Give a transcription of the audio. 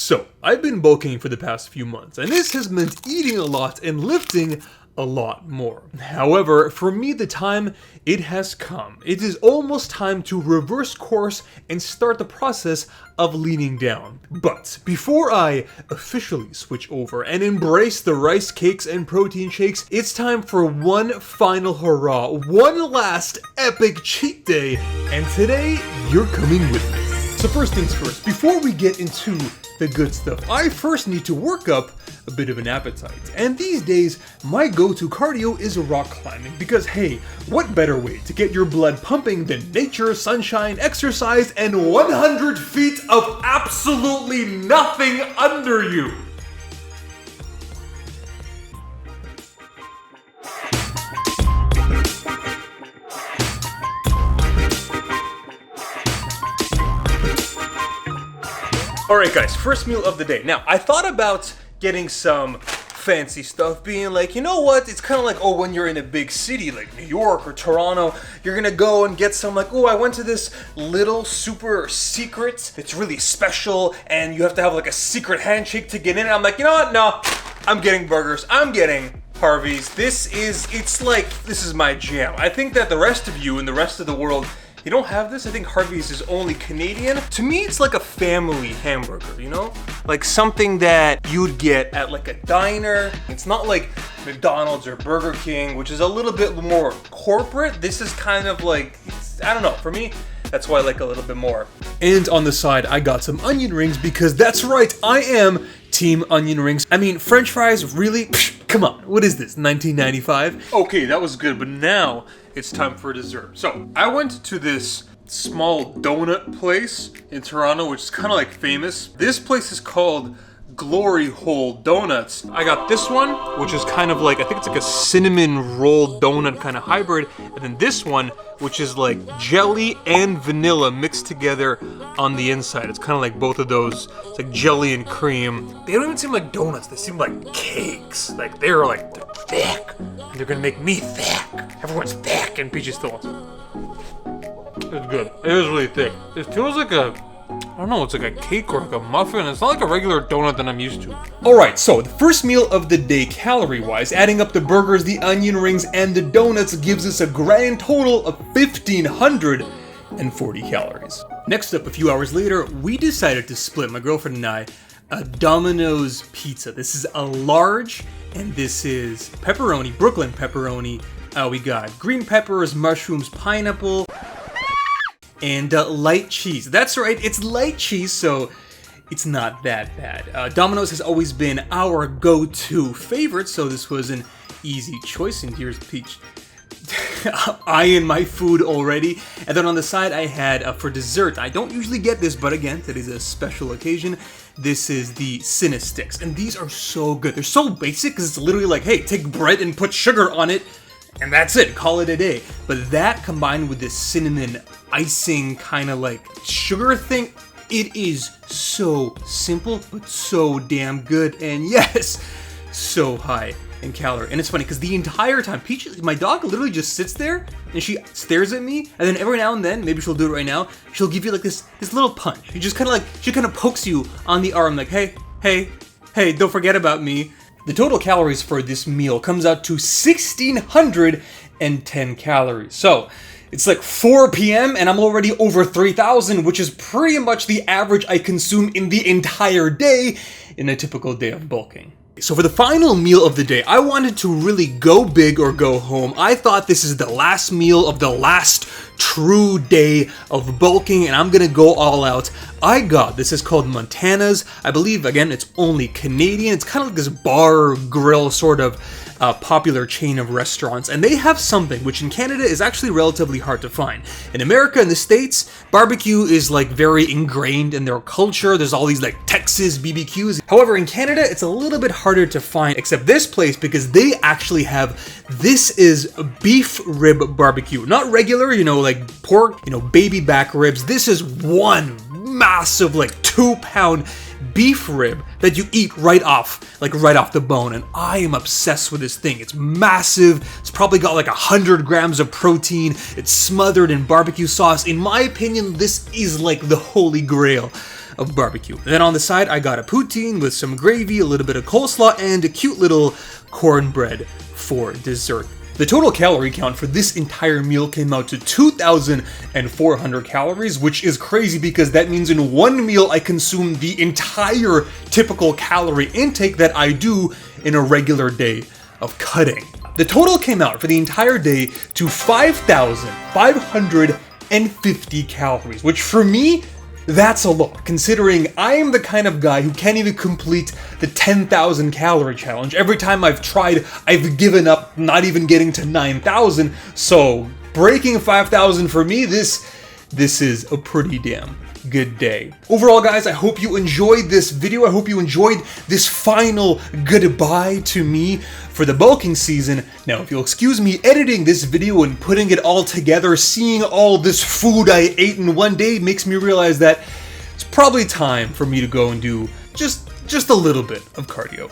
So, I've been bulking for the past few months, and this has meant eating a lot and lifting a lot more. However, for me, the time, it has come. It is almost time to reverse course and start the process of leaning down. But before I officially switch over and embrace the rice cakes and protein shakes, it's time for one final hurrah, one last epic cheat day, and today, you're coming with me. So first things first, before we get into the good stuff, I first need to work up a bit of an appetite. And these days, my go-to cardio is rock climbing because hey, what better way to get your blood pumping than nature, sunshine, exercise, and 100 feet of absolutely nothing under you? Alright guys, first meal of the day. Now, I thought about getting some fancy stuff, being like, you know what, it's kind of like, oh, when you're in a big city like New York or Toronto, you're gonna go and get some like, oh, I went to this little super secret, it's really special, and you have to have like a secret handshake to get in. And I'm like, you know what, no, I'm getting burgers, I'm getting Harvey's. This is my jam. I think that the rest of you and the rest of the world, you don't have this? I think Harvey's is only Canadian. To me, it's like a family hamburger, you know? Like something that you'd get at like a diner. It's not like McDonald's or Burger King, which is a little bit more corporate. This is kind of like, I don't know, for me, that's why I like a little bit more. And on the side, I got some onion rings because that's right, I am Team Onion Rings. I mean, French fries, really? Psh, come on, what is this, 1995? Okay, that was good, but now it's time for dessert. So, I went to this small donut place in Toronto, which is kind of like famous. This place is called Glory Hole Donuts. I got this one, which is kind of like, I think it's like a cinnamon roll donut kind of hybrid. And then this one, which is like jelly and vanilla mixed together on the inside. It's kind of like both of those. It's like jelly and cream. They don't even seem like donuts. They seem like cakes. Like they're thick. And they're gonna make me thick. Everyone's thick and Peachy still wants it. It's good. It is really thick. It feels like I don't know, it's like a cake or like a muffin. It's not like a regular donut that I'm used to. Alright, so the first meal of the day calorie-wise, adding up the burgers, the onion rings, and the donuts gives us a grand total of 1,540 calories. Next up, a few hours later, we decided to split, my girlfriend and I, a Domino's pizza. This is a large, and this is pepperoni, Brooklyn pepperoni. We got green peppers, mushrooms, pineapple, and light cheese. That's right, it's light cheese, so it's not that bad. Domino's has always been our go-to favorite, so this was an easy choice. And here's Peach eyeing my food already. And then on the side I had, for dessert, I don't usually get this, but again, today's a special occasion. This is the Cinna Sticks, and these are so good. They're so basic, because it's literally like, hey, take bread and put sugar on it, and that's it, call it a day. But that combined with this cinnamon icing kind of like sugar thing, it is so simple, but so damn good. And yes, so high in calorie. And it's funny because the entire time, Peach, my dog literally just sits there and she stares at me. And then every now and then, maybe she'll do it right now, she'll give you like this little punch. She just kind of pokes you on the arm like, hey, don't forget about me. The total calories for this meal comes out to 1,610 calories. So it's like 4 p.m. and I'm already over 3,000, which is pretty much the average I consume in the entire day in a typical day of bulking. So for the final meal of the day, I wanted to really go big or go home. I thought this is the last meal of the last true day of bulking, and I'm gonna go all out. This is called Montana's. I believe, again, it's only Canadian. It's kind of like this bar grill sort of popular chain of restaurants, and they have something which in Canada is actually relatively hard to find. In America and the States, barbecue is like very ingrained in their culture. There's all these like Texas BBQs. However, in Canada, it's a little bit harder to find, except this place, because they actually have, this is beef rib barbecue. Not regular, like pork, baby back ribs. This is one massive, like 2-pound beef rib that you eat right off the bone, and I am obsessed with this thing. It's massive. It's probably got like 100 grams of protein. It's smothered in barbecue sauce. In my opinion, this is like the holy grail of barbecue. Then on the side, I got a poutine with some gravy, a little bit of coleslaw, and a cute little cornbread for dessert. The total calorie count for this entire meal came out to 2,400 calories, which is crazy because that means in one meal I consume the entire typical calorie intake that I do in a regular day of cutting. The total came out for the entire day to 5,550 calories, which for me, that's a lot, considering I am the kind of guy who can't even complete the 10,000 calorie challenge. Every time I've tried, I've given up, not even getting to 9,000. So breaking 5,000 for me, this is a pretty damn good day. Overall, guys, I hope you enjoyed this video. I hope you enjoyed this final goodbye to me for the bulking season. Now, if you'll excuse me editing this video and putting it all together, seeing all this food I ate in one day makes me realize that it's probably time for me to go and do just a little bit of cardio.